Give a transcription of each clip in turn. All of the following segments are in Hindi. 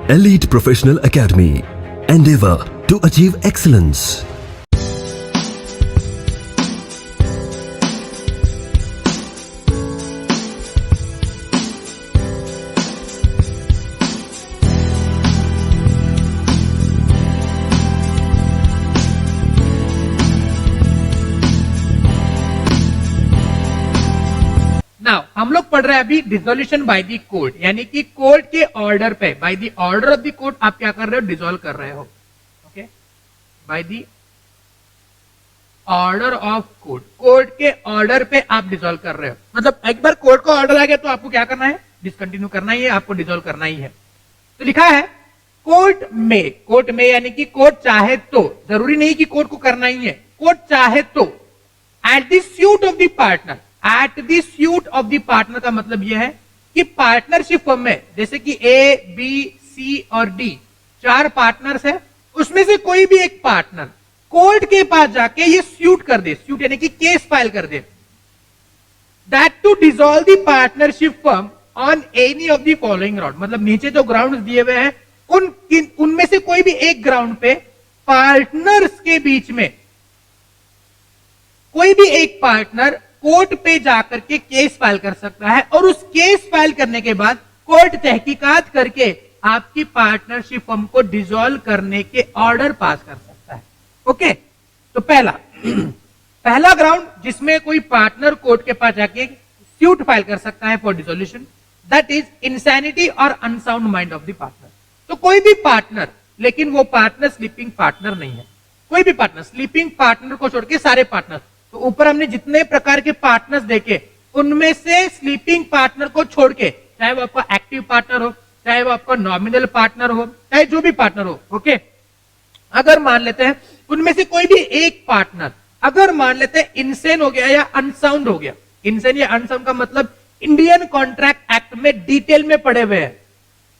Elite Professional Academy. Endeavor to achieve excellence. Now हम लोग पढ़ रहे हैं अभी डिसोल्यूशन बाय द कोर्ट, यानी कि कोर्ट के ऑर्डर पे, by the order of the court आप क्या कर रहे हो, डिसॉल्व कर रहे हो। Okay, by the order of court, court के ऑर्डर पे आप डिसॉल्व कर रहे हो। मतलब एक बार कोर्ट का ऑर्डर आ गया तो आपको क्या करना है, डिसकंटिन्यू करना ही है, आपको डिसॉल्व करना ही है। तो लिखा है कोर्ट में यानी कि कोर्ट चाहे तो, जरूरी नहीं कि कोर्ट को करना ही है, कोर्ट चाहे तो at the suit of the partner, at the suit of the partner का मतलब यह है कि पार्टनरशिप फर्म में जैसे कि ए, बी, सी और डी 4 पार्टनर्स है, उसमें से कोई भी एक पार्टनर कोर्ट के पास जाके ये सूट कर दे, सूट यानी कि केस फाइल कर दे, that to dissolve the partnership firm on any of the following ground. मतलब नीचे जो ग्राउंड दिए हुए हैं उनमें से कोई भी एक ग्राउंड पे पार्टनर्स के बीच में कोई भी एक पार्टनर कोर्ट पे जाकर के केस फाइल कर सकता है, और उस केस फाइल करने के बाद कोर्ट तहकीकात करके आपकी पार्टनरशिप फर्म को डिसॉल्व करने के ऑर्डर पास कर सकता है। ओके, तो पहला ग्राउंड जिसमें कोई पार्टनर कोर्ट के पास जाके सूट फाइल कर सकता है for dissolution, that is insanity और unsound mind of the partner. तो कोई भी पार्टनर, लेकिन वो पार्टनर स्लीपिंग पार्टनर नहीं है, कोई भी पार्टनर, स्लीपिंग पार्टनर को छोड़ के सारे पार्टनर। तो ऊपर हमने जितने प्रकार के पार्टनर्स देखे उनमें से स्लीपिंग पार्टनर को छोड़ के, चाहे वो आपका एक्टिव पार्टनर हो, चाहे वो आपका नॉमिनल पार्टनर हो, चाहे जो भी पार्टनर हो, ओके, अगर मान लेते हैं उनमें से कोई भी एक पार्टनर अगर मान लेते हैं इनसेन हो गया या अनसाउंड हो गया, इनसेन या अनसाउंड का मतलब इंडियन कॉन्ट्रैक्ट एक्ट में डिटेल में पढ़े हुए हैं,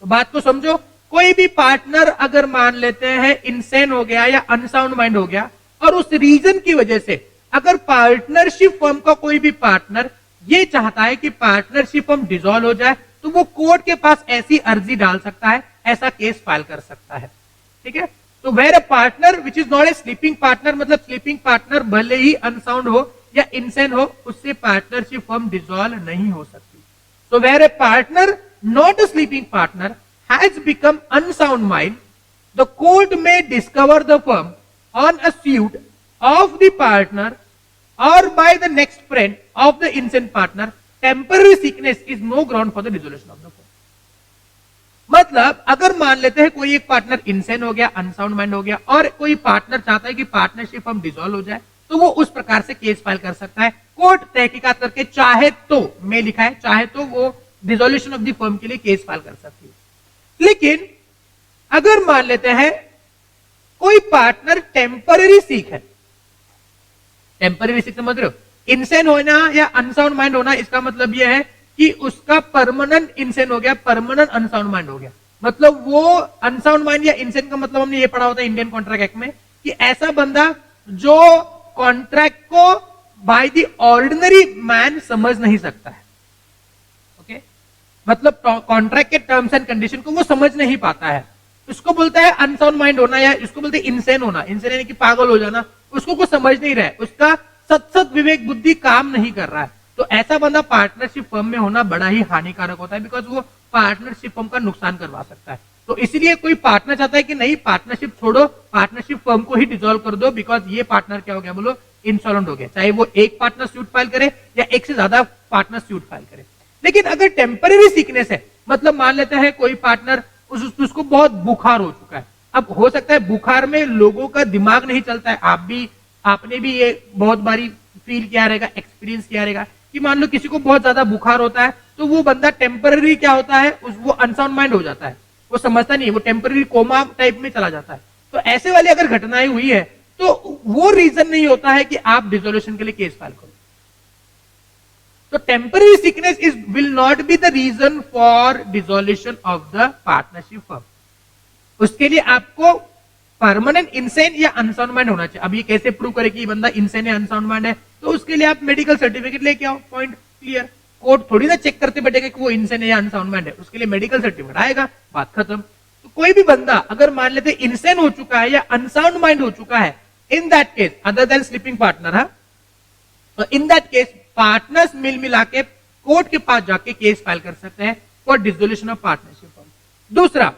तो बात को समझो। कोई भी पार्टनर अगर मान लेते हैं इनसेन हो गया या अनसाउंड माइंड हो गया, और उस रीजन की वजह से अगर पार्टनरशिप फर्म का कोई भी पार्टनर ये चाहता है कि पार्टनरशिप फर्म डिसॉल्व हो जाए, तो वो कोर्ट के पास ऐसी अर्जी डाल सकता है, ऐसा केस फाइल कर सकता है। ठीक है, तो where a partner which is not a sleeping partner, मतलब स्लीपिंग पार्टनर भले ही अनसाउंड हो या इनसेन हो, उससे पार्टनरशिप फर्म डिसॉल्व नहीं हो सकती। So where a partner not a sleeping partner has become unsound mind, the court में discover the firm on a suit of the partner or by the next friend of the insane partner, temporary sickness is no ground for the dissolution of the firm. मतलब अगर मान लेते हैं कोई एक पार्टनर इनसेन हो गया, अनसाउंड माइंड हो गया, और कोई पार्टनर चाहता है कि पार्टनरशिप फर्म डिसॉल्व हो जाए, तो वो उस प्रकार से केस फाइल कर सकता है, कोर्ट तहकीकात करके चाहे तो, में लिखा है चाहे तो वो डिसोल्यूशन ऑफ द फर्म के लिए केस फाइल कर सकती है। लेकिन अगर मान लेते हैं कोई पार्टनर टेम्पररी सिक है, टेम्पररी सिक समझ रहे हो, इनसेन होना या अनसाउंड माइंड होना, इसका मतलब यह है कि उसका परमानेंट इनसेन हो गया, परमानेंट अनसाउंड माइंड हो गया। मतलब वो अनसाउंड माइंड या इनसेन का मतलब हमने ये पढ़ा होता है इंडियन कॉन्ट्रैक्ट एक्ट में कि ऐसा बंदा जो कॉन्ट्रैक्ट को बाय द ऑर्डिनरी मैन समझ नहीं सकता है। ओके, मतलब कॉन्ट्रैक्ट के टर्म्स एंड कंडीशन को वो समझ नहीं पाता है, उसको बोलता है अनसाउंड माइंड होना, या इसको बोलते हैं इनसेन होना। इनसेन यानी कि पागल हो जाना, उसको कुछ समझ नहीं रहा है, उसका सत विवेक बुद्धि काम नहीं कर रहा है। तो ऐसा बंदा पार्टनरशिप फर्म में होना बड़ा ही हानिकारक होता है, बिकॉज वो पार्टनरशिप फर्म का नुकसान करवा सकता है। तो इसीलिए कोई पार्टनर चाहता है कि नहीं, पार्टनरशिप छोड़ो, पार्टनरशिप फर्म को ही डिसॉल्व कर दो, बिकॉज ये पार्टनर क्या हो गया, बोलो इंसॉल्वेंट हो गया, चाहे वो एक पार्टनर सूट फाइल करे या एक से ज्यादा पार्टनर सूट फाइल करे। लेकिन अगर टेम्पररी सिकनेस है, मतलब मान लेते हैं कोई पार्टनर उसको बहुत बुखार हो चुका है, अब हो सकता है बुखार में लोगों का दिमाग नहीं चलता है, आपने भी ये बहुत बारी फील किया रहेगा, एक्सपीरियंस किया रहेगा कि मान लो किसी को बहुत ज्यादा बुखार होता है, तो वो बंदा टेम्पररी क्या होता है, वो अनसाउंड माइंड हो जाता है, वो समझता नहीं है, वो टेम्पररी कोमा टाइप में चला जाता है। तो ऐसे वाली अगर घटनाएं हुई है तो वो रीजन नहीं होता है कि आप डिसोल्यूशन के लिए केस फाइल करो। तो temporary sickness is will not be the reason for dissolution of the partnership firm. उसके लिए आपको परमानेंट इंसेन या अनसाउंड माइंड होना चाहिए। अब ये कैसे प्रूव करे कि बंदा इंसेन या अनसाउंड माइंड है, तो उसके लिए आप मेडिकल सर्टिफिकेट लेके आओ, पॉइंट क्लियर। कोर्ट थोड़ी ना चेक करते बैठेगा कि वो इंसेन है या अनसाउंड माइंड है, उसके लिए मेडिकल सर्टिफिकेट आएगा, बात खत्म। तो कोई भी बंदा अगर मान लेते इनसेन हो चुका है या अनसाउंड माइंड हो चुका है, in that case other than sleeping partner, तो इन दैट केस पार्टनर्स मिल मिला के कोर्ट के पास जाके केस फाइल कर सकते हैं for dissolution of partnership firm. दूसरा,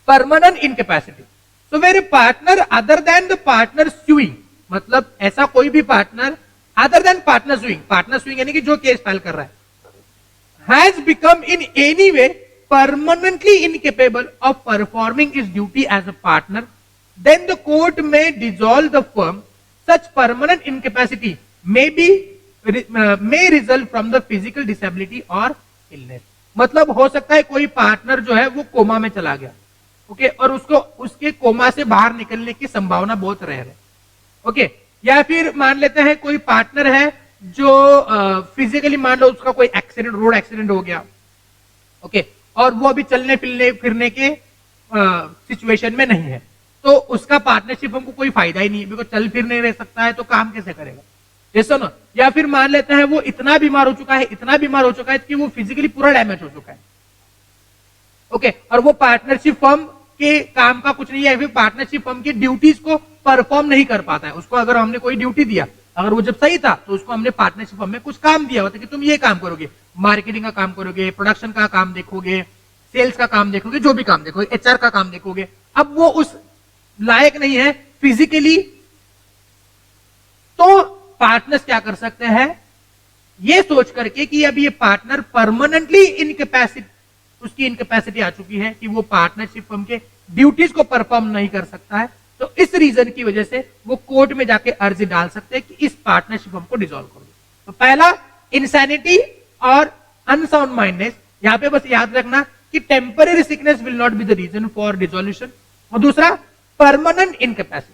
permanent incapacity. So where partner other than the partner sewing, मतलब ऐसा कोई भी partner other than partner sewing यानी कि जो केस फाइल कर रहा है, has become in any way permanently incapable of performing its duty as a partner, then the court may dissolve the firm. Such permanent incapacity may result from the physical disability or illness. मतलब हो सकता है कोई पार्टनर जो है वो कोमा में चला गया, ओके, और उसको उसके कोमा से बाहर निकलने की संभावना बहुत रेयर है, ओके, या फिर मान लेते हैं कोई पार्टनर है जो फिजिकली मान लो उसका कोई एक्सीडेंट, रोड एक्सीडेंट हो गया, ओके, और वो अभी चलने फिरने के सिचुएशन में नहीं है, तो उसका पार्टनरशिप हमको कोई फायदा ही नहीं है, बिकॉज चल फिर नहीं रह सकता है तो काम कैसे करेगा, जैसा ना। या फिर मान लेते हैं वो इतना बीमार हो चुका है कि वो फिजिकली पूरा डैमेज हो चुका है, ओके, और वो पार्टनरशिप फर्म के काम का कुछ नहीं है, फिर पार्टनरशिप फर्म की ड्यूटीज को परफॉर्म नहीं कर पाता है। उसको अगर हमने कोई ड्यूटी दिया, अगर वो जब सही था तो उसको हमने पार्टनरशिप फर्म में कुछ काम दिया होता कि तुम ये काम करोगे, मार्केटिंग का काम करोगे, प्रोडक्शन का काम देखोगे, सेल्स का काम देखोगे, जो भी काम देखोगे, एचआर का काम देखोगे। अब वो उस लायक नहीं है फिजिकली, तो पार्टनर्स क्या कर सकते हैं, ये सोच करके कि अब ये पार्टनर परमानेंटली इनकैपेसिटी, उसकी इनकैपेसिटी आ चुकी है कि वो पार्टनरशिप फर्म के ड्यूटीज को परफॉर्म नहीं कर सकता है, तो इस रीजन की वजह से वो कोर्ट में जाके अर्जी डाल सकते हैं कि इस पार्टनरशिप फर्म को डिसॉल्व कर दो। तो पहला इंसैनिटी और अनसाउंड माइंडनेस, यहां पे बस याद रखना कि temporary sickness will not be the reason for dissolution, और दूसरा परमानेंट इनकैपेसिटी,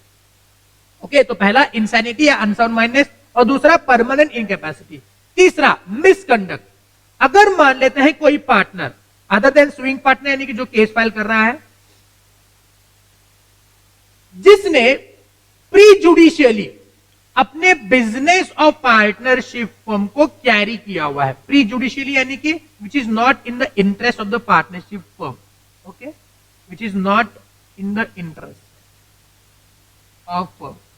ओके, तो पहला इंसैनिटी या अनसाउंड माइंडनेस और दूसरा परमानेंट इनकैपेसिटी। तीसरा मिसकंडक्ट, अगर मान लेते हैं कोई partner other than sewing partner यानी कि जो केस फाइल कर रहा है, जिसने प्रीजुडिशियली अपने बिजनेस ऑफ पार्टनरशिप फर्म को कैरी किया हुआ है, प्रीजुडिशियली यानी कि विच is not in the interest of the partnership firm, okay, which is not in the interest of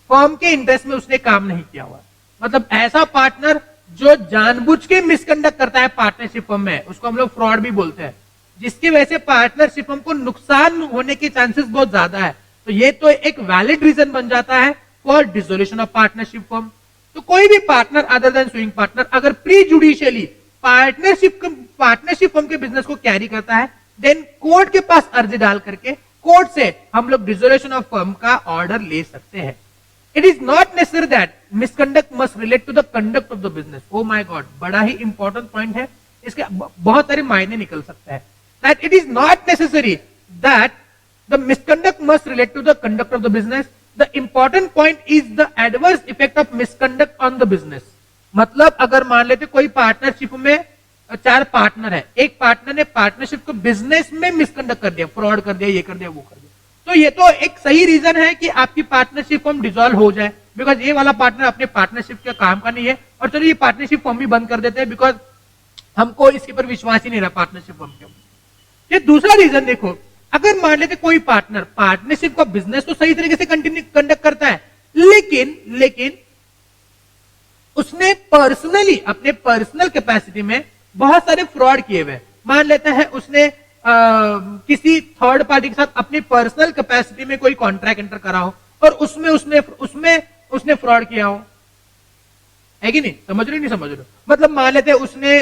firm के इंटरेस्ट में उसने काम नहीं किया हुआ, मतलब ऐसा पार्टनर जो जानबूझ के मिसकंडक्ट करता है पार्टनरशिप फर्म में, उसको हम लोग फ्रॉड भी बोलते हैं, जिसकी वजह से पार्टनरशिप फर्म को नुकसान होने के चांसेस बहुत ज्यादा है, तो ये तो एक वैलिड रीजन बन जाता है for dissolution of partnership firm. तो कोई भी partner other than sewing partner अगर प्री जुडिशियली पार्टनरशिप फर्म के बिजनेस को कैरी करता है, देन कोर्ट के पास अर्जी डाल करके कोर्ट से हम लोग डिसोल्यूशन ऑफ फर्म का ऑर्डर ले सकते हैं। It is not necessary that misconduct must relate to the conduct of the business. Oh my god, बड़ा ही इंपॉर्टेंट पॉइंट है, इसके बहुत सारे मायने निकल सकते हैं। That it is not necessary that the misconduct must relate to the conduct of the business, the important point is the adverse effect of misconduct on the business. मतलब अगर मान लेते कोई पार्टनरशिप में 4 पार्टनर है, एक पार्टनर ने पार्टनरशिप को बिजनेस में मिसकंडक्ट कर दिया, फ्रॉड कर दिया, ये कर दिया, वो कर दिया, तो ये तो एक सही रीजन है कि आपकी पार्टनरशिप फर्म डिसॉल्व हो जाए, बिकॉज ये वाला पार्टनर अपने पार्टनरशिप के काम का नहीं है, और चलो ये पार्टनरशिप फर्म भी बंद कर देते हैं बिकॉज हमको इसके पर विश्वास ही नहीं रहा पार्टनरशिप फर्म के। ये दूसरा रीजन देखो, अगर मान लेते कोई पार्टनर पार्टनरशिप का बिजनेस तो सही तरीके से कंटिन्यू कंडक्ट करता है, लेकिन उसने पर्सनली अपने पर्सनल कैपेसिटी में बहुत सारे फ्रॉड किए हुए, मान लेते हैं उसने किसी थर्ड पार्टी के साथ अपनी पर्सनल कैपेसिटी में कोई कॉन्ट्रैक्ट एंटर करा हो और उसमें उसने फ्रॉड किया हो, है कि नहीं? समझ रहे नहीं समझ रहे? मतलब मान लेते हैं उसने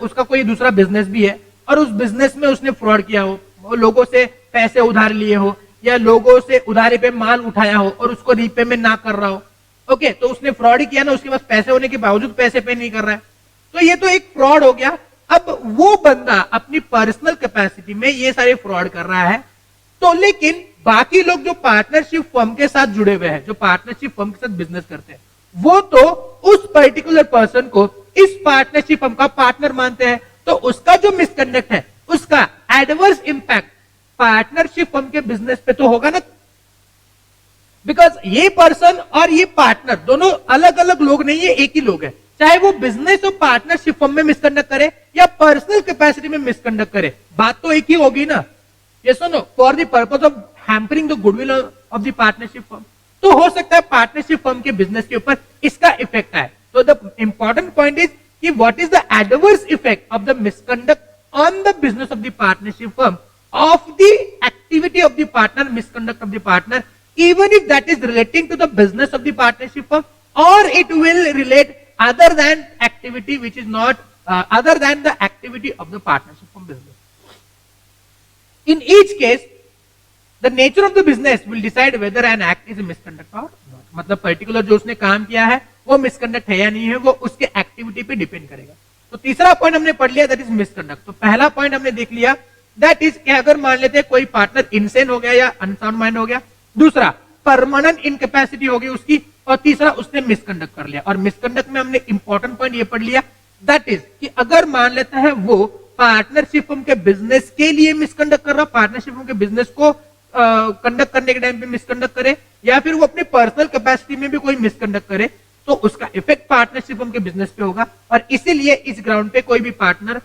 उसका कोई दूसरा बिजनेस भी है और उस बिजनेस में उसने फ्रॉड किया हो, लोगों से पैसे उधार लिए हो या लोगों से उधारी पे माल उठाया हो और उसको रीपेमेंट ना कर रहा हो, ओके, तो उसने फ्रॉड ही किया ना, उसके पास पैसे होने के बावजूद पैसे पे नहीं कर रहा है, तो ये तो एक फ्रॉड हो गया। अब वो बंदा अपनी पर्सनल कैपेसिटी में ये सारे फ्रॉड कर रहा है, तो लेकिन बाकी लोग जो पार्टनरशिप फर्म के साथ जुड़े हुए हैं, जो पार्टनरशिप फर्म के साथ बिजनेस करते हैं, वो तो उस पर्टिकुलर पर्सन को इस पार्टनरशिप फर्म का पार्टनर मानते हैं, तो उसका जो मिसकंडक्ट है उसका एडवर्स इंपैक्ट पार्टनरशिप फर्म के बिजनेस पे तो होगा ना, बिकॉज ये पर्सन और ये पार्टनर दोनों अलग अलग लोग नहीं है, एक ही लोग है, चाहे वो बिजनेस और पार्टनरशिप फर्म में मिसकंडक्ट करे या पर्सनल कैपेसिटी में मिसकंडक्ट करे, बात तो एक ही होगी ना, yes or no, for the purpose of hampering the goodwill of the partnership firm. तो हो सकता है पार्टनरशिप फर्म के बिजनेस के ऊपर इसका इफेक्ट आए. तो द इंपॉर्टेंट पॉइंट इज कि what is the adverse effect of the misconduct on the business of the partnership firm of the activity of the partner, misconduct of the partner, even if that is relating to the business of the partnership firm, or it will relate other than activity which is not other than the activity of the partnership firm business. In each case, the nature of the business will decide whether an act is a misconduct or not. मतलब पर्टिकुलर जो उसने काम किया है वो मिसकंडक्ट है या नहीं है, वो उसके एक्टिविटी पे डिपेंड करेगा. तो तीसरा पॉइंट हमने पढ़ लिया, दैट इज मिसकंडक्ट. तो पहला पॉइंट हमने देख लिया, दैट इज कि अगर मान लेते हैं कोई पार्टनर इनसेन हो गया या अनसाउंड माइंड हो गया, दूसरा परमानेंट इनकैपेसिटी हो गई उसकी, और तीसरा उसने मिसकंडक्ट कर लिया. और मिसकंडक्ट में हमने इंपॉर्टेंट पॉइंट ये पढ़ लिया, दैट इज कि अगर मान लेता है वो पार्टनरशिप फर्म के बिजनेस के लिए मिसकंडक्ट कर रहा, पार्टनरशिप फर्म के बिजनेस को कंडक्ट करने के टाइम पे मिसकंडक्ट करे, या फिर वो अपने पर्सनल कैपेसिटी में भी कोई मिसकंडक्ट करे, तो उसका इफेक्ट पार्टनरशिप फर्म के बिजनेस पे होगा. और इसीलिए इस ग्राउंड पे कोई भी पार्टनर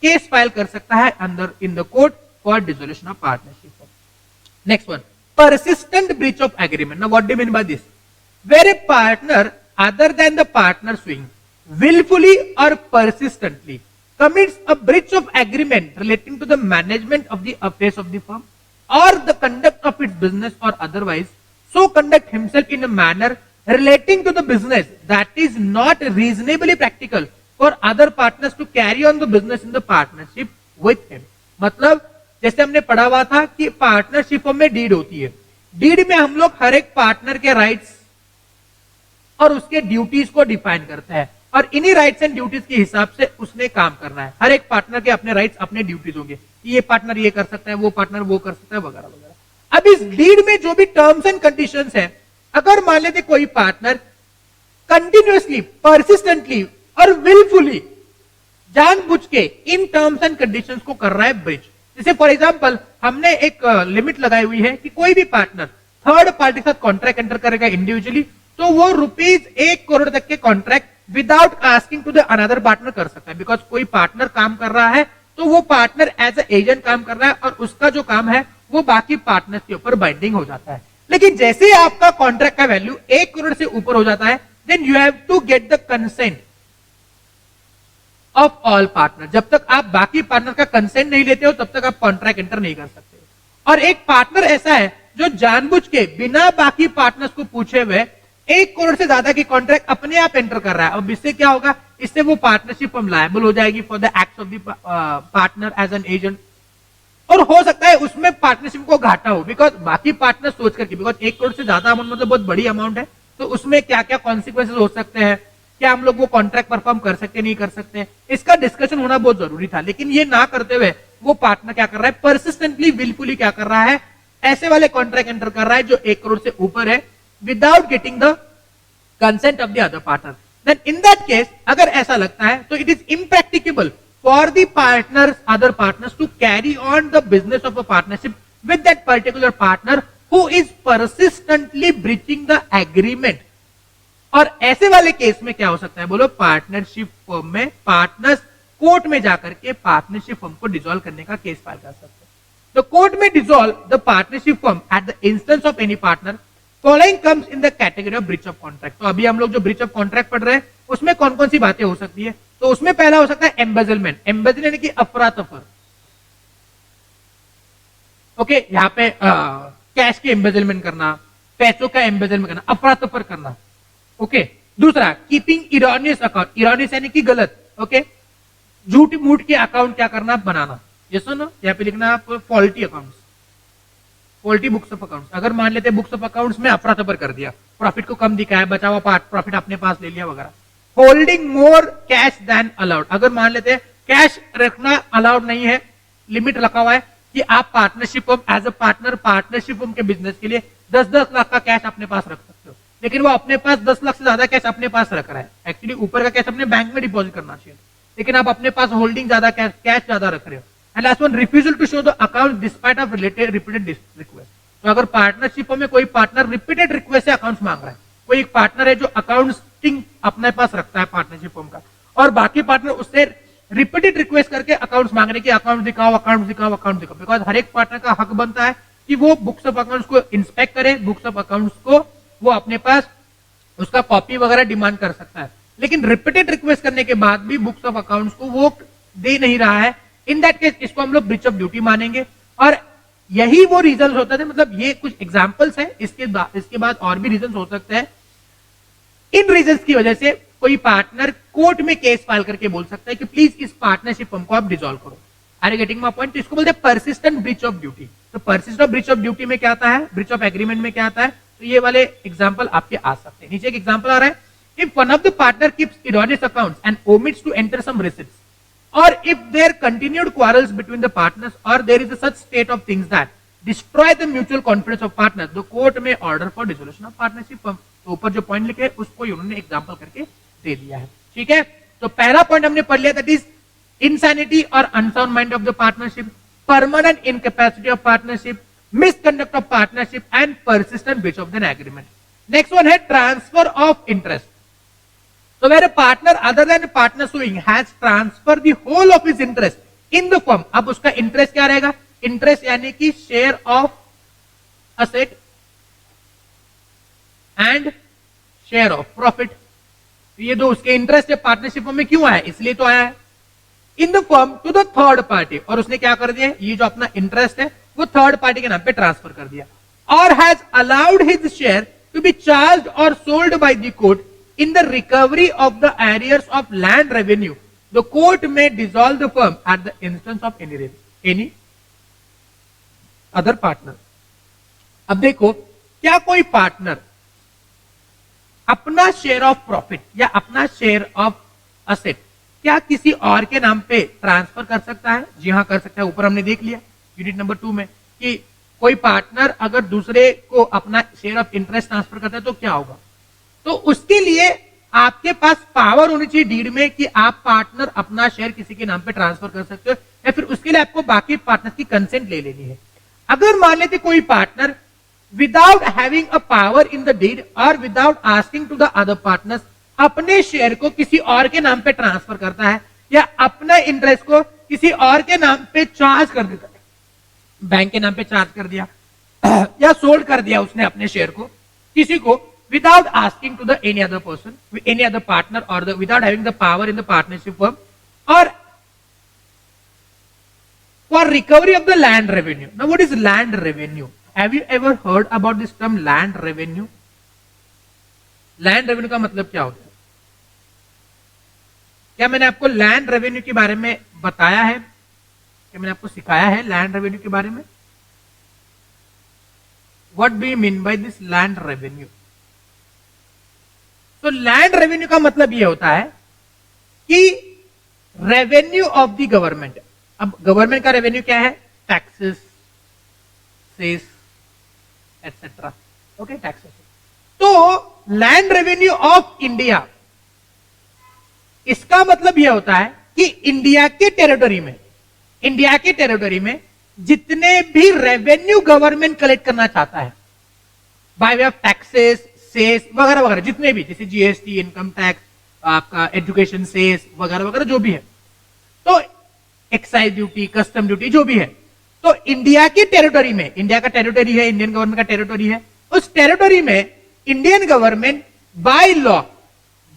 केस फाइल कर सकता है अंदर in the court for dissolution of partnership firm. Next one, persistent breach of agreement. Now what do you mean by this? Where a partner other than the partner suing willfully or persistently commits a breach of agreement relating to the management of the affairs of the firm or the conduct of its business, or otherwise so conduct himself in a manner relating to the business that is not reasonably practical for other partners to carry on the business in the partnership with him. मतलब जैसे हमने पढ़ा हुआ था कि पार्टनरशिप में डीड होती है, डीड में हम लोग हर एक पार्टनर के राइट्स और उसके ड्यूटीज को डिफाइन करते हैं, और इन्हीं राइट्स एंड ड्यूटीज के हिसाब से उसने काम करना है. हर एक पार्टनर के अपने राइट्स अपने ड्यूटीज होंगे, ये पार्टनर ये कर सकता है, वो पार्टनर वो कर सकता है, वगैरह वगैरह. अब इस डीड में जो भी टर्म्स एंड कंडीशंस है, अगर मान लेते कोई पार्टनर कंटिन्यूअसली, परसिस्टेंटली और विलफुली जानबूझ के इन टर्म्स एंड कंडीशंस को कर रहा है ब्रिज. जैसे फॉर एग्जांपल हमने एक लिमिट लगाई हुई है कि कोई भी पार्टनर थर्ड पार्टी के साथ कॉन्ट्रैक्ट एंटर करेगा इंडिविजुअली, तो वो ₹1 करोड़ तक के contract without asking to the another partner कर सकता है. बिकॉज कोई पार्टनर काम कर रहा है तो वो पार्टनर एज ए एजेंट काम कर रहा है, और उसका जो काम है वो बाकी पार्टनर्स के ऊपर बाइंडिंग हो जाता है. लेकिन जैसे ही आपका कॉन्ट्रैक्ट का वैल्यू 1 करोड़ से ऊपर हो जाता है, then you have to get the consent of all partner. जब तक आप बाकी पार्टनर का कंसेंट नहीं लेते हो तब तक आप कॉन्ट्रैक्ट एंटर नहीं कर सकते. और एक पार्टनर ऐसा है जो जानबूझ के बिना बाकी पार्टनर्स को पूछे हुए 1 करोड़ से ज्यादा की कॉन्ट्रैक्ट अपने आप एंटर कर रहा है. अब इससे क्या होगा, इससे वो पार्टनरशिप हम लायबल हो जाएगी for the acts of the partner as an agent. और हो सकता है उसमें पार्टनरशिप को घाटा हो, बिकॉज बाकी पार्टनर सोच करके, बिकॉज 1 करोड़ से ज्यादा अमाउंट मतलब बहुत बड़ी अमाउंट है, तो उसमें क्या क्या कॉन्सिक्वेंसेज हो सकते हैं, क्या हम लोग वो कॉन्ट्रैक्ट परफॉर्म कर सकते नहीं कर सकते, इसका डिस्कशन होना बहुत जरूरी था. लेकिन ये ना करते हुए वो पार्टनर क्या कर रहा है, परसिस्टेंटली विलफुली क्या कर रहा है, ऐसे वाले कॉन्ट्रैक्ट एंटर कर रहा है जो 1 करोड़ से ऊपर है, without getting the consent of the other partner. Then in that case अगर ऐसा लगता है तो it is impracticable for the partners, other partners to carry on the business of a partnership with that particular partner who is persistently breaching the agreement. और ऐसे वाले केस में क्या हो सकता है बोलो, पार्टनरशिप फर्म में पार्टनर्स कोर्ट में जाकर के पार्टनरशिप फर्म को डिसॉल्व करने का केस फाइल कर सकते हैं. तो कोर्ट में dissolve the partnership firm at the instance of any partner following comes in the category of breach of contract. तो अभी हम लोग जो ब्रीच ऑफ कॉन्ट्रैक्ट पढ़ रहे हैं उसमें कौन कौन सी बातें हो सकती है, तो उसमें पहला हो सकता है एम्बेजलमेंट. एम्बेजल यानी कि अफरा-तफर. ओके, यहाँ पे कैश के एम्बेजलमेंट करना, पैसों का एम्बेजलमेंट करना, अफरा-तफर करना. ओके, दूसरा कीपिंग इरोनियस अकाउंट. इरोनियस यानी कि गलत. ओके, झूठ मूठ के अकाउंट क्या करना, बनाना. ये सुनो, यहाँ पे लिखना आप faulty accounts, faulty books of accounts. अगर मान लेते बुक्स ऑफ अकाउंट्स में अफरा तफर कर दिया, प्रॉफिट को कम दिखाया, बचा हुआ पार्ट प्रॉफिट अपने पास ले लिया वगैरह. Holding more cash than allowed. अगर मान लेते कैश रखना अलाउड नहीं है, लिमिट रखा हुआ है कि आप partnership as a partner partnership के बिजनेस के लिए 10-10 लाख का कैश अपने पास रख सकते हो, लेकिन वो अपने पास 10 लाख से ज्यादा कैश अपने पास रख रहा है. एक्चुअली ऊपर का कैश अपने बैंक में डिपॉजिट करना चाहिए, लेकिन आप अपने पास होल्डिंग ज्यादा कैश ज्यादा रख रहे हो. And last one, refusal to show the account despite of repeated request. तो अगर पार्टनरशिप में कोई पार्टनर रिपीटेड रिक्वेस्ट से अकाउंट्स मांग रहा है, कोई एक पार्टनर है जो अकाउंटिंग अपने पास रखता है पार्टनरशिप का, और बाकी पार्टनर उससे रिपीटेड रिक्वेस्ट करके अकाउंट्स मांग रहे कि अकाउंट दिखाओ, अकाउंट दिखाओ, अकाउंट दिखाओ, बिकॉज हर एक पार्टनर का हक बनता है कि वो बुक्स ऑफ अकाउंट्स को इंस्पेक्ट करे, बुक्स ऑफ अकाउंट्स को वो अपने पास उसका कॉपी वगैरह डिमांड कर सकता है। लेकिन रिपीटेड रिक्वेस्ट करने के बाद भी बुक्स ऑफ अकाउंट्स को वो दे नहीं रहा है, इन दैट केस इसको हम लोग ब्रीच ऑफ ड्यूटी मानेंगे। और यही वो रीजन होता है, मतलब ये कुछ एग्जांपल्स हैं, इसके बाद और भी रीजन हो सकते हैं। इन रीजन की वजह से कोई पार्टनर कोर्ट में केस फाइल करके बोल सकता है कि प्लीज इस पार्टनरशिप फर्म को आप डिसॉल्व करो। Are you getting my point? तो इसको बोलते हैं परसिस्टेंट ब्रीच ऑफ ड्यूटी। तो परसिस्टेंट ब्रीच ऑफ ड्यूटी में क्या आता है, ब्रीच ऑफ एग्रीमेंट में क्या आता है, तो ये वाले एग्जांपल आपके आ सकते हैं। नीचे एक एग्जांपल आ रहा है, if one of the partner keeps erroneous accounts and omits to enter some receipts, or if there continued quarrels between the partners, or there is a such state of things that destroy the mutual confidence of partners, the court may order for dissolution of partnership firm। तो ऊपर जो पॉइंट लिखे उसको उन्होंने एग्जांपल करके दे दिया है। ठीक है, तो पहला पॉइंट हमने पढ़ लिया, that is insanity or unsound mind of the partnership, permanent incapacity of partnership, misconduct of partnership, and persistent breach of the agreement. Next one है transfer of interest. So where a partner other than a partner suing has transferred the whole of his interest in the firm, अब उसका इंटरेस्ट क्या रहेगा, इंटरेस्ट यानी कि share of asset and share of profit. ये दो उसके इंटरेस्ट है पार्टनरशिप में, क्यों आया, इसलिए तो आया है in the firm to the third party, और उसने क्या कर दिया, ये जो अपना इंटरेस्ट है वो थर्ड पार्टी के नाम पे ट्रांसफर कर दिया, और has allowed his share to be charged और sold by the court in the recovery of the arrears of land revenue. The court may dissolve the firm at the instance of any other partner. अब देखो, क्या कोई पार्टनर अपना शेयर ऑफ प्रॉफिट या अपना शेयर ऑफ असेट क्या किसी और के नाम पे ट्रांसफर कर सकता है? जी हाँ, कर सकता है। ऊपर हमने देख लिया यूनिट नंबर 2 में कि कोई पार्टनर अगर दूसरे को अपना शेयर ऑफ इंटरेस्ट ट्रांसफर करता है तो क्या होगा, तो उसके लिए आपके पास पावर होनी चाहिए डीड में कि आप पार्टनर अपना शेयर किसी के नाम पे ट्रांसफर कर सकते हो, या फिर उसके लिए आपको बाकी पार्टनर की कंसेंट ले लेनी है। अगर मान लेते कोई partner without having a power in the deed और without asking to the other partners अपने शेयर को किसी और के नाम पे ट्रांसफर करता है, या अपना इंटरेस्ट को किसी और के नाम पे चार्ज कर देता है, बैंक के नाम पे चार्ज कर दिया या सोल्ड कर दिया उसने अपने शेयर को किसी को, without asking to the any other person, any other partner, or without having the power in the partnership firm, or for recovery of the land revenue. Now what is land revenue? Have you ever heard about this term land revenue? Land revenue का मतलब क्या होता है? क्या मैंने आपको land revenue के बारे में बताया है? क्या मैंने आपको सिखाया है land revenue के बारे में? What do you mean by this land revenue? तो लैंड रेवेन्यू का मतलब यह होता है कि रेवेन्यू ऑफ द गवर्नमेंट। अब गवर्नमेंट का रेवेन्यू क्या है, taxes, cess etcetera, okay, taxes. तो लैंड रेवेन्यू ऑफ इंडिया, इसका मतलब यह होता है कि इंडिया के टेरिटरी में जितने भी रेवेन्यू गवर्नमेंट कलेक्ट करना चाहता है by way of taxes, cess वगैरह वगैरह, जितने भी, जैसे जीएसटी, इनकम टैक्स, आपका एजुकेशन सेस वगैरह वगैरह जो भी है, तो एक्साइज ड्यूटी, कस्टम ड्यूटी जो भी है, तो इंडिया की टेरिटरी में, इंडिया का टेरिटरी है, इंडियन गवर्नमेंट का टेरिटरी है, उस टेरिटरी में इंडियन गवर्नमेंट बाय लॉ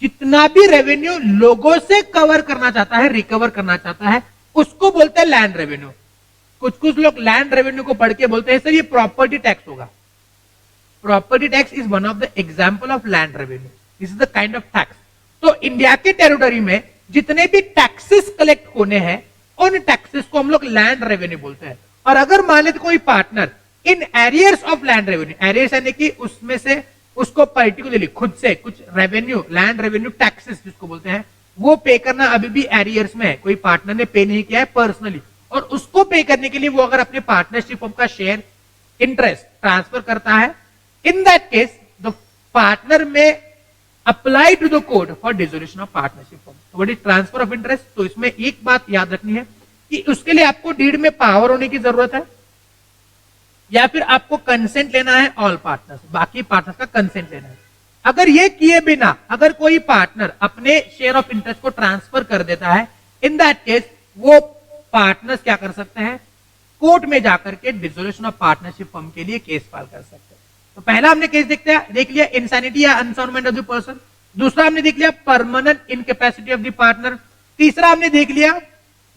जितना भी रेवेन्यू लोगों से कवर करना चाहता है, रिकवर करना चाहता है, उसको बोलते हैं लैंड रेवेन्यू। कुछ लोग लैंड रेवेन्यू को पढ़ के बोलते हैं सर ये प्रॉपर्टी टैक्स होगा। Property tax is one of the example of land revenue, this is the kind of tax. तो इंडिया के टेरिटरी में जितने भी टैक्सेस कलेक्ट होने हैं उन टैक्सेस को हम लोग लैंड रेवेन्यू बोलते हैं। और अगर मान लेते कोई partner in arrears of land revenue, arrears यानी कि उसमें से उसको पर्टिकुलरली खुद से कुछ रेवेन्यू, लैंड रेवेन्यू टैक्सेस जिसको बोलते हैं, वो पे करना अभी भी एरियर्स में है, कोई पार्टनर ने पे नहीं किया है पर्सनली, और उसको पे करने के लिए वो अगर अपने पार्टनरशिप का शेयर इंटरेस्ट ट्रांसफर करता है, in that case the partner may apply to the court for dissolution of partnership firm. So what is transfer of interest? तो इसमें एक बात याद रखनी है कि उसके लिए आपको डीड में पावर होने की जरूरत है, या फिर आपको कंसेंट लेना है ऑल पार्टनर्स, बाकी पार्टनर्स का कंसेंट लेना है। अगर ये किए बिना अगर कोई पार्टनर अपने शेयर ऑफ इंटरेस्ट को ट्रांसफर कर देता है इन दैट केस वो पार्टनर्स क्या कर सकते हैं, कोर्ट में जाकर के डिसोल्यूशन ऑफ पार्टनरशिप फर्म के लिए केस फाइल कर सकते हैं। तो पहला हमने केस देख लिया इंसैनिटी या अनसाउंडमेंट ऑफ द पर्सन, दूसरा हमने देख लिया permanent incapacity of the partner, तीसरा हमने देख लिया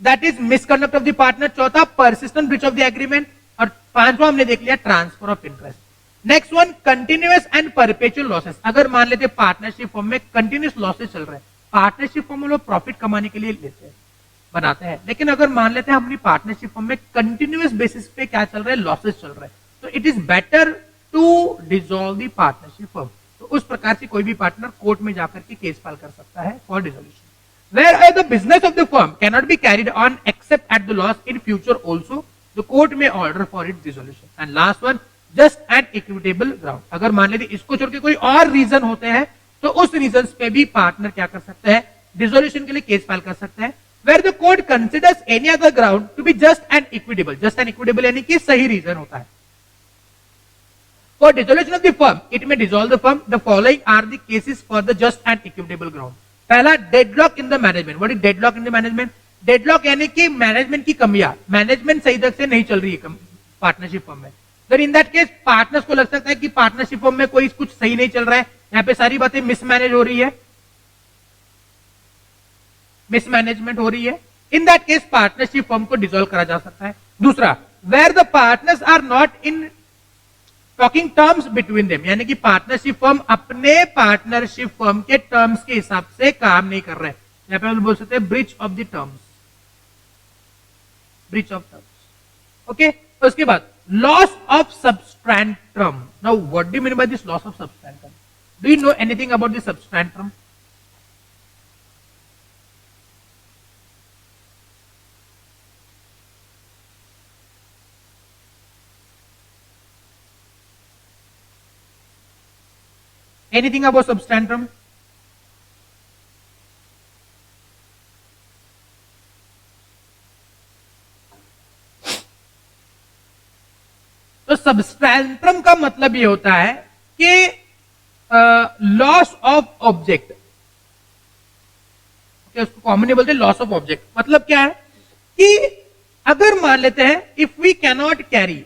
that is misconduct of the partner, चौथा persistent breach of the agreement, और पांचवा हमने देख लिया transfer of interest. Next one continuous and perpetual losses. अगर मान लेते पार्टनरशिप फर्म में कंटिन्यूअस लॉसेस चल रहे हैं, पार्टनरशिप फर्म में लोग प्रॉफिट कमाने के लिए लेते हैं, बनाते हैं, लेकिन अगर मान लेते हैं अपनी पार्टनरशिप फर्म में कंटिन्यूअस बेसिस पे क्या चल रहा है, लॉसेस चल रहा है, तो it is better to dissolve the partnership firm. तो उस प्रकार से कोई भी पार्टनर कोर्ट में जाकर के केस फाइल कर सकता है for dissolution. Where the business of the firm cannot be carried on except at the loss in future also, the court may order for its dissolution. And last one, just and equitable ground. अगर मान लेते इसको छोड़ के कोई और रीजन होते हैं तो उस रीजन पे भी पार्टनर क्या कर सकता है, डिसोल्यूशन के लिए केस फाइल कर सकता है। Where the court considers any other ground to be just and equitable. Just and equitable यानी कि सही रीजन होता है। For dissolution of the firm, it may dissolve the firm. The following are the cases for the just and equitable ground. पहला deadlock in the management. What is deadlock in the management? Deadlock यानी कि मैनेजमेंट की कमियां, मैनेजमेंट सही ढंग से नहीं चल रही है पार्टनरशिप फर्म में। तो इन दैट केस पार्टनर्स को लग सकता है कि पार्टनरशिप फर्म में कोई कुछ सही नहीं चल रहा है, यहाँ पे सारी बातें मिसमैनेज हो रही है, मिसमैनेजमेंट हो रही है। In that case partnership firm को डिसॉल्व करा जा सकता है। दूसरा, where the partners are not in talking terms between them, यानी कि पार्टनरशिप फर्म अपने पार्टनरशिप फर्म के टर्म्स के हिसाब से काम नहीं कर रहे हैं, यहां पे हम बोल सकते हैं breach of the terms, breach of terms. Okay, उसके बाद loss of सब्सटेंट्रम। Now what do you mean by this loss of सब्सटेंट्रम? Do you know anything about this सब्सटेंट्रम? Anything about substantrum? तो सबस्टैंट्रम का मतलब ये होता है कि लॉस ऑफ ऑब्जेक्ट, उसको कॉमनली बोलते हैं लॉस ऑफ ऑब्जेक्ट। मतलब क्या है कि अगर मान लेते हैं if we cannot carry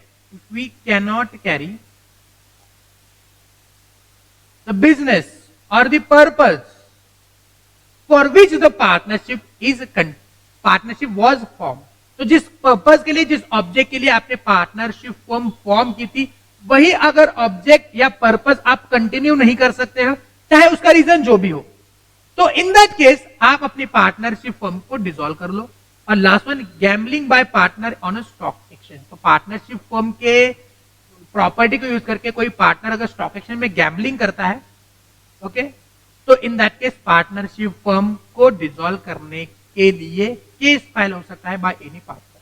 the business or the purpose for which the partnership was formed, तो जिस पर्पस के लिए, जिस ऑब्जेक्ट के लिए आपने पार्टनरशिप फर्म फॉर्म की थी, वही अगर ऑब्जेक्ट या पर्पस आप कंटिन्यू नहीं कर सकते हो, चाहे उसका रीजन जो भी हो, तो इन दैट केस आप अपनी पार्टनरशिप फर्म को डिसॉल्व कर लो। और last one, gambling bye partner on a stock exchange. तो पार्टनरशिप फर्म के प्रॉपर्टी को यूज करके कोई पार्टनर अगर स्टॉक एक्सचेंज में गैम्बलिंग करता है, ओके, तो इन दैट केस पार्टनरशिप फर्म को डिसॉल्व करने के लिए केस फाइल हो सकता है बाय एनी पार्टनर।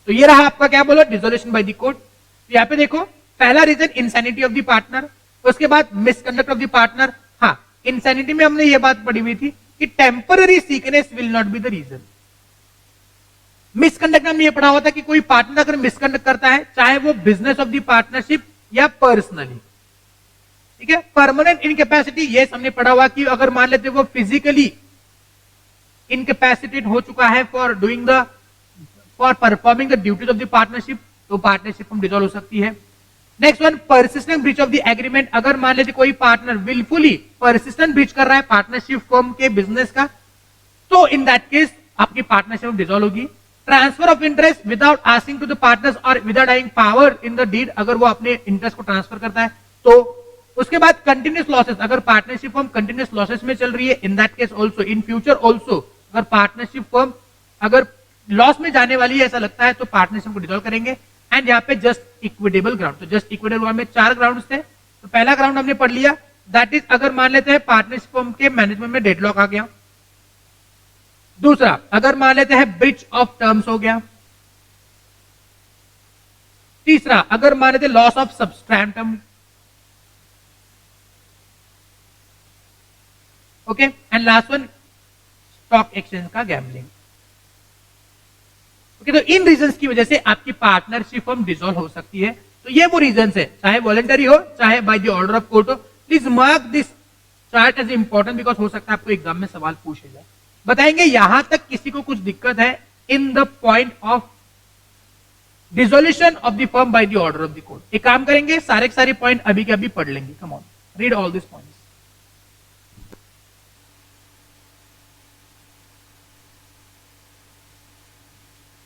तो ये रहा आपका क्या बोलो, डिसोल्यूशन बाय द कोर्ट। तो यहाँ पे देखो, पहला reason insanity of the partner, उसके बाद मिसकंडक्ट ऑफ द पार्टनर। हाँ, इंसैनिटी में हमने ये बात पढ़ी हुई थी कि temporary sickness will not be the reason. Misconduct हमने ये पढ़ा हुआ था कि कोई पार्टनर अगर मिसकंडक्ट करता है, चाहे वो बिजनेस ऑफ द पार्टनरशिप या पर्सनली, ठीक है। परमानेंट इनकैपेसिटी, ये हमने पढ़ा हुआ कि अगर मान लेते वो फिजिकली इनकैपेसिटेड हो चुका है for performing the duties of the partnership, तो पार्टनरशिप हम डिसॉल्व हो सकती है। Next one, persistent breach of the agreement. अगर मान लेते कोई पार्टनर विलफुली परसिस्टेंट ब्रीच कर रहा है पार्टनरशिप फर्म के बिजनेस का, तो इन दैट केस आपकी पार्टनरशिप डिसॉल्व होगी। Transfer of interest without asking to the partners और without having power in the deed, अगर वो अपने इंटरेस्ट को ट्रांसफर करता है तो। उसके बाद कंटिन्यूअस लॉसेस, अगर पार्टनरशिप फर्म कंटिन्यूअस लॉसेस में चल रही है, in that case also in future also अगर पार्टनरशिप फर्म अगर लॉस में जाने वाली है ऐसा लगता है, तो पार्टनरशिप को डिसॉल्व करेंगे। एंड यहाँ पे जस्ट इक्विटेबल ग्राउंड, तो जस्ट इक्विटेबल ग्राउंड में 4 ग्राउंड थे। तो पहला ग्राउंड हमने पढ़ लिया, दैट इज अगर मान लेते हैं पार्टनरशिप फर्म के मैनेजमेंट में डेडलॉक आ गया। दूसरा, अगर मान लेते हैं ब्रीच ऑफ टर्म्स हो गया। तीसरा, अगर मान लेते loss of सब्सटेंट्रम, okay. And last one, stock exchange का गैम्बलिंग। ओके, तो इन रीजंस की वजह से आपकी पार्टनरशिप फर्म डिसॉल्व हो सकती है। तो ये वो रीजंस है, चाहे वॉलंटरी हो चाहे by the order of court हो। Please mark this chart as important because हो सकता है आपको एग्जाम में सवाल पूछे जाए। बताएंगे यहां तक किसी को कुछ दिक्कत है in the point of dissolution of the firm by the order of the court. एक काम करेंगे, सारे के सारे पॉइंट अभी के अभी पढ़ लेंगे। Come on, read all this points.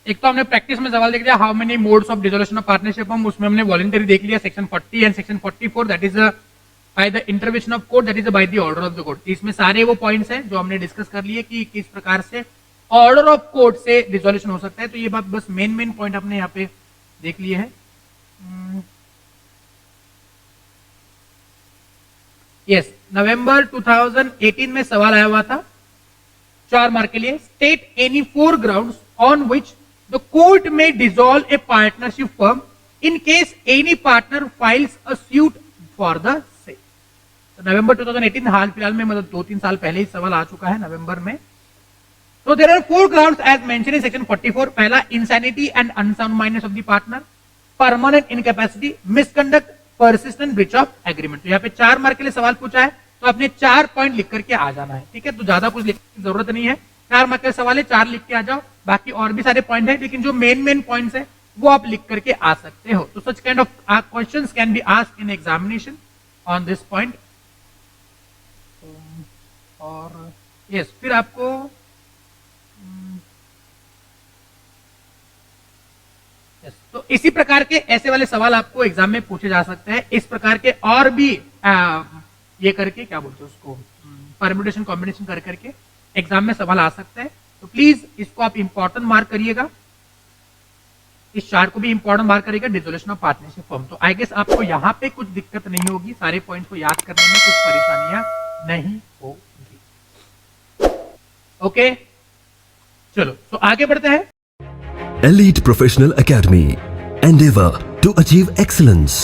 एक तो हमने प्रैक्टिस में सवाल देख लिया, how many modes of dissolution of partnership firm, उसमें हमने वॉलंटरी देख लिया section 40 and section 44, that is by the intervention of court, that is by the order of the court. इसमें सारे वो पॉइंट्स हैं जो हमने डिस्कस कर लिए कि किस प्रकार से ऑर्डर ऑफ कोर्ट से डिसोल्यूशन हो सकता है। तो ये बात बस मेन पॉइंट हमने यहाँ पे देख लिए है। यस, नवंबर 2018 में सवाल आया हुआ था 4 मार्क के लिए। State any 4 grounds on which the court में dissolve A partnership firm in case any partner files a suit for the same. तो नवंबर 2018 हाल फिलहाल में, मतलब 2-3 साल पहले ही सवाल आ चुका है नवंबर में। So there are 4 grounds as mentioned in section 44. पहला, insanity and unsound mindedness of the partner, permanent incapacity, misconduct, persistent breach of agreement। तो यहाँ पे 4 मार्क के लिए सवाल पूछा है, तो आपने 4 पॉइंट लिख करके आ जाना है, ठीक है। तो ज्यादा कुछ लिखने की जरूरत नहीं है, 4 मार्क के सवाल है, 4 लिख के आ जाओ। बाकी और भी सारे पॉइंट है, लेकिन जो मेन पॉइंट्स है वो आप लिख करके आ सकते हो। तो such kind of questions can be asked in examination on this point. और यस, फिर आपको तो इसी प्रकार के ऐसे वाले सवाल आपको एग्जाम में पूछे जा सकते हैं। इस प्रकार के और भी ये करके, क्या बोलते हैं उसको, परम्यूटेशन कॉम्बिनेशन कर करके एग्जाम में सवाल आ सकते हैं। तो प्लीज इसको आप इंपॉर्टेंट मार्क करिएगा, इस चार्ट को भी इंपॉर्टेंट मार्क करिएगा, डिसोल्यूशन ऑफ पार्टनरशिप फर्म। तो आई गेस आपको यहाँ पे कुछ दिक्कत नहीं होगी, सारे पॉइंट्स को याद करने में कुछ परेशानियां नहीं होगी। ओके, चलो तो आगे बढ़ते हैं। Elite Professional Academy. Endeavor to achieve excellence.